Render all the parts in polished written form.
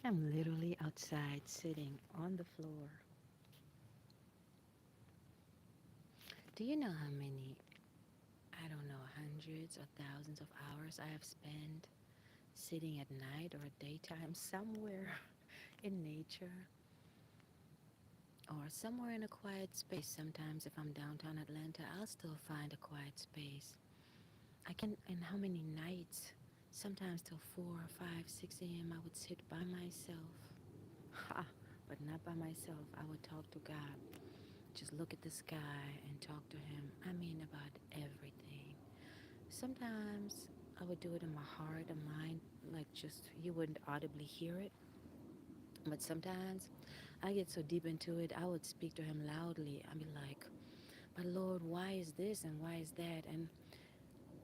I'm literally outside sitting on the floor. Do you know how many, I don't know, hundreds or thousands of hours I have spent sitting at night or daytime somewhere in nature or somewhere in a quiet space? Sometimes, if I'm downtown Atlanta, I'll still find a quiet space. And how many nights, sometimes till 4 or 5, 6 a.m., I would sit by myself. Ha! But not by myself. I would talk to God. Just look at the sky and talk to Him. I mean, about everything. Sometimes I would do it in my heart and mind, like just you wouldn't audibly hear it. But sometimes I get so deep into it, I would speak to Him loudly. I'd be like, but Lord, why is this and why is that? And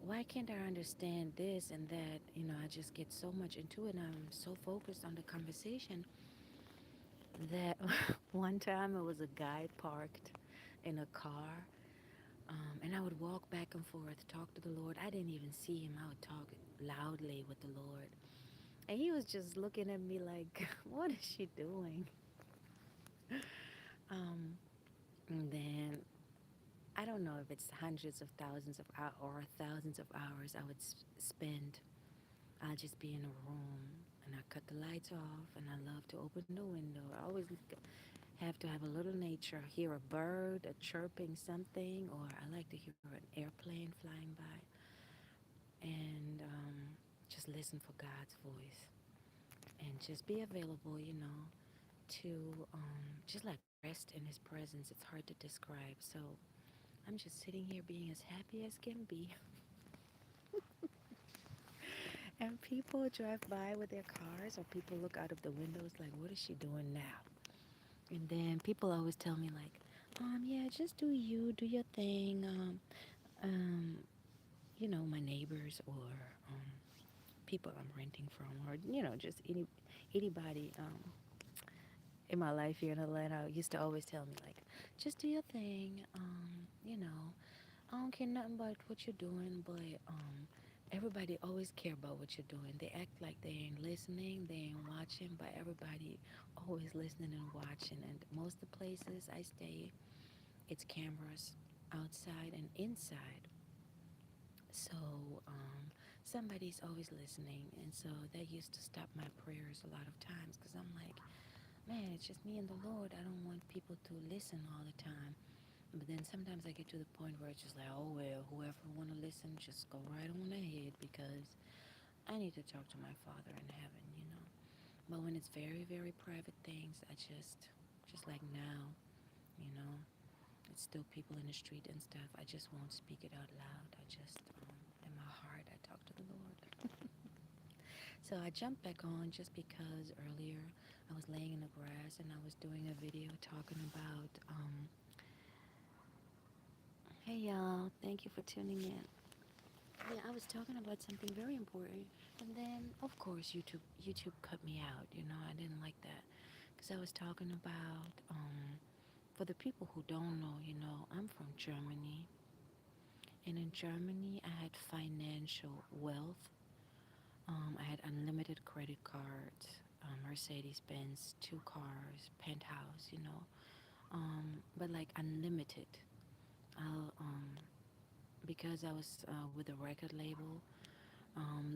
why can't I understand this and that? I just get so much into it and I'm so focused on the conversation that one time it was a guy parked in a car, and I would walk back and forth, talk to the Lord. I didn't even see him. I would talk loudly with the Lord. And he was just looking at me like, what is she doing? Um, and then I don't know if it's hundreds of thousands of hours or thousands of hours I would spend. I'll just be in a room and I cut the lights off and I love to open the window. I always have to have a little nature, hear a bird, a chirping something, or I like to hear an airplane flying by and just listen for God's voice and just be available, to just like rest in His presence. It's hard to describe. So I'm just sitting here being as happy as can be. And people drive by with their cars, or people look out of the windows like, what is she doing now? And then people always tell me, like, yeah, just do you, do your thing. Um, my neighbors or um, people I'm renting from, or just anybody in my life here in Atlanta used to always tell me like, just do your thing. I don't care nothing about what you're doing, but everybody always care about what you're doing. They act like they ain't listening, they ain't watching, but everybody always listening and watching. And most of the places I stay, it's cameras outside and inside. So somebody's always listening, and so that used to stop my prayers a lot of times because I'm like, man, it's just me and the Lord. I don't want people to listen all the time. But then sometimes I get to the point where it's just like, oh well, whoever want to listen, just go right on ahead because I need to talk to my Father in heaven. But when it's very, very private things, I just like now, you know, it's still people in the street and stuff. I just won't speak it out loud. I just, in my heart, I talk to the Lord. So I jumped back on just because earlier I was laying in the grass and I was doing a video talking about, hey y'all, thank you for tuning in. Yeah, I was talking about something very important, and then of course YouTube cut me out. I didn't like that because I was talking about, for the people who don't know, I'm from Germany, and in Germany I had financial wealth. I had unlimited credit cards, Mercedes Benz, 2 cars, penthouse, but like unlimited. I'll, because I was with a record label,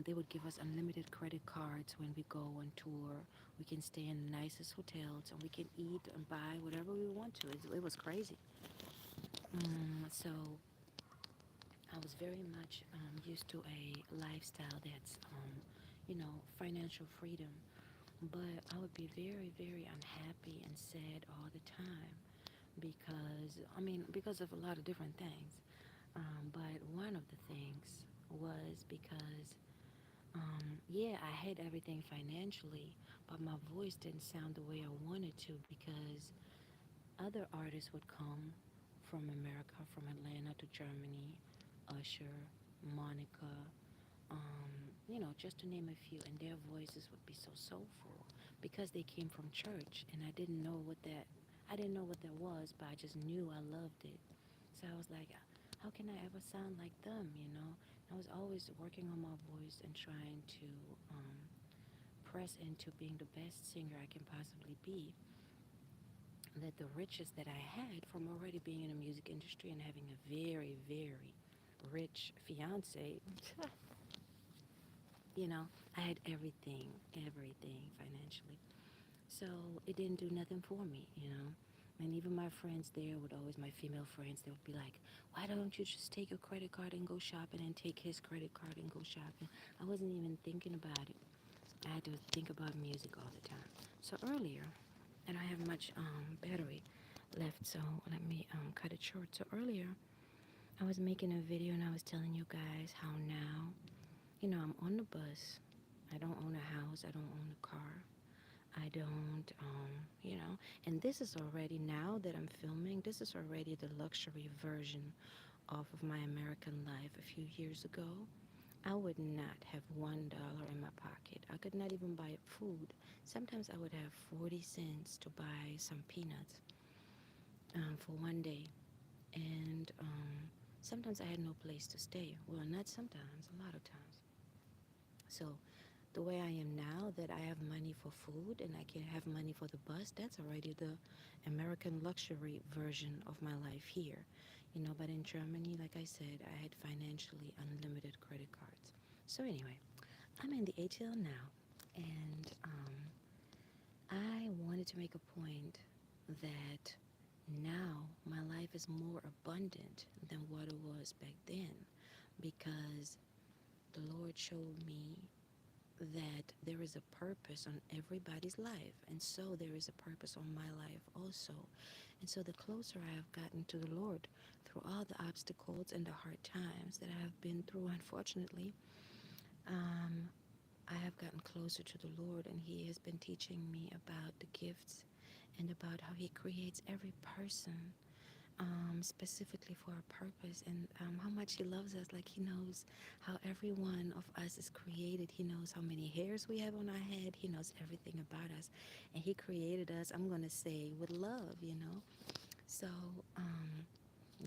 they would give us unlimited credit cards when we go on tour. We can stay in the nicest hotels and we can eat and buy whatever we want to. It was crazy. So I was very much used to a lifestyle that's, financial freedom. But I would be very, very unhappy and sad all the time because of a lot of different things. But one of the things was because, yeah, I had everything financially, but my voice didn't sound the way I wanted to because other artists would come from America, from Atlanta to Germany, Usher, Monica, just to name a few, and their voices would be so soulful because they came from church, and I didn't know what that was, but I just knew I loved it. So I was like, how can I ever sound like them? I was always working on my voice and trying to press into being the best singer I can possibly be, that the riches that I had from already being in the music industry and having a very, very rich fiance, I had everything financially. So it didn't do nothing for me. And even my friends there would always, my female friends, they would be like, why don't you just take your credit card and go shopping and take his credit card and go shopping? I wasn't even thinking about it. I had to think about music all the time. So earlier, I don't have much battery left, so let me cut it short. So earlier, I was making a video and I was telling you guys how now, I'm on the bus. I don't own a house. I don't own a car. I don't, and this is already, now that I'm filming, this is already the luxury version of my American life. A few years ago, I would not have $1 in my pocket. I could not even buy food. Sometimes I would have 40 cents to buy some peanuts for one day. And sometimes I had no place to stay. Well, not sometimes, a lot of times. So the way I am now, that I have money for food and I can have money for the bus, that's already the American luxury version of my life here. But in Germany, like I said, I had financially unlimited credit cards. So anyway, I'm in the ATL now, and I wanted to make a point that now my life is more abundant than what it was back then, because the Lord showed me that there is a purpose on everybody's life, and so there is a purpose on my life also. And so the closer I have gotten to the Lord through all the obstacles and the hard times that I have been through, unfortunately, um, I have gotten closer to the Lord, and He has been teaching me about the gifts and about how He creates every person specifically for a purpose, and how much He loves us. Like, He knows how every one of us is created. He knows how many hairs we have on our head. He knows everything about us, and He created us, I'm going to say, with love. So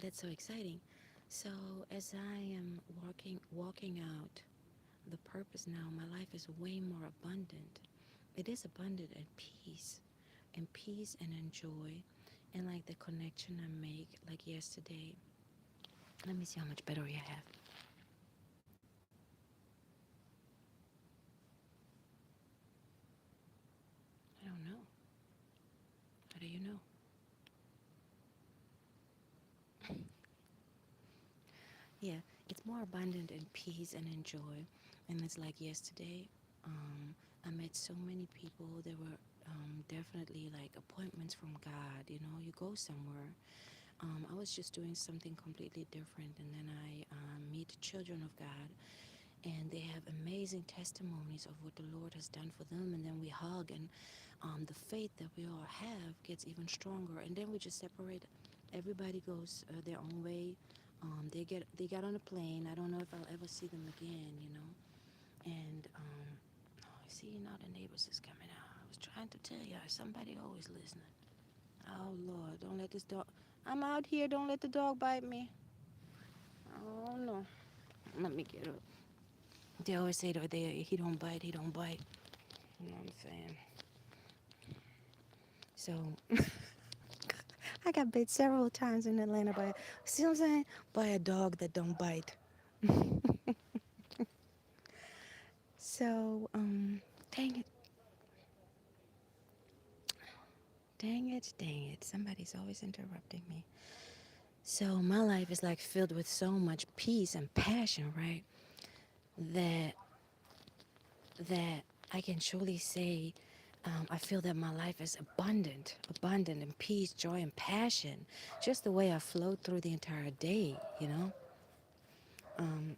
that's so exciting. So as I am walking out the purpose now, my life is way more abundant. It is abundant in peace and in joy, and like the connection I make, like yesterday. Let me see how much battery I have. I don't know. How do you know? Yeah, it's more abundant in peace and in joy. And it's like yesterday, I met so many people. There were definitely like appointments from God. You go somewhere. I was just doing something completely different, and then I meet children of God, and they have amazing testimonies of what the Lord has done for them. And then we hug, and the faith that we all have gets even stronger. And then we just separate. Everybody goes their own way. They got on a plane. I don't know if I'll ever see them again. And oh, I see now the neighbors is coming out. I was trying to tell you, somebody always listening. Oh Lord, don't let this dog. I'm out here. Don't let the dog bite me. Oh no. Let me get up. They always say that he don't bite. He don't bite. You know what I'm saying? So I got bit several times in Atlanta by, see what I'm saying? By a dog that don't bite. So, dang it, dang it. Somebody's always interrupting me. So my life is like filled with so much peace and passion, right? That that I can truly say, I feel that my life is abundant in peace, joy, and passion. Just the way I flow through the entire day. Um,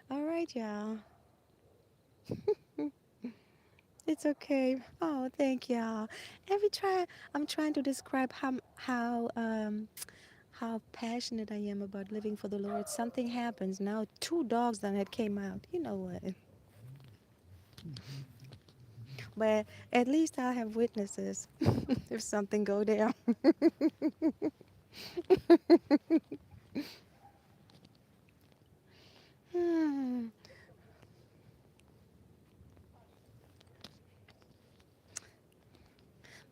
all right, y'all. It's okay. Oh, thank y'all. I'm trying to describe how passionate I am about living for the Lord. Something happens now. Two dogs that had came out. You know what? But at least I have witnesses if something go down. Hmm.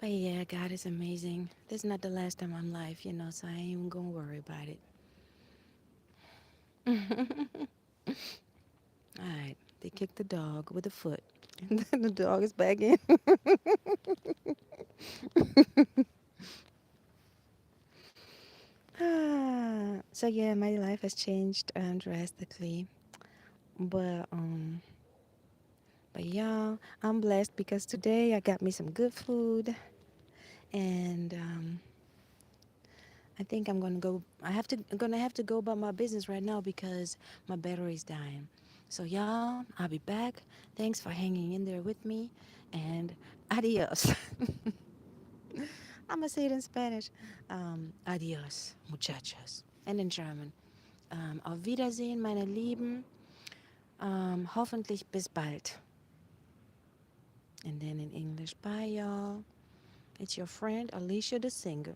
But yeah, God is amazing. This is not the last time I'm live, so I ain't even gonna worry about it. All right, they kicked the dog with a foot, and then the dog is back in. So yeah, my life has changed drastically, but y'all, I'm blessed because today I got me some good food, and I think I'm gonna go. Gonna have to go about my business right now because my battery's dying. So y'all, I'll be back. Thanks for hanging in there with me, and adios. I'm gonna say it in Spanish. Adios, muchachos, and in German. Auf Wiedersehen, meine Lieben. Hoffentlich bis bald. And then in English, bye y'all. It's your friend Alicia the singer.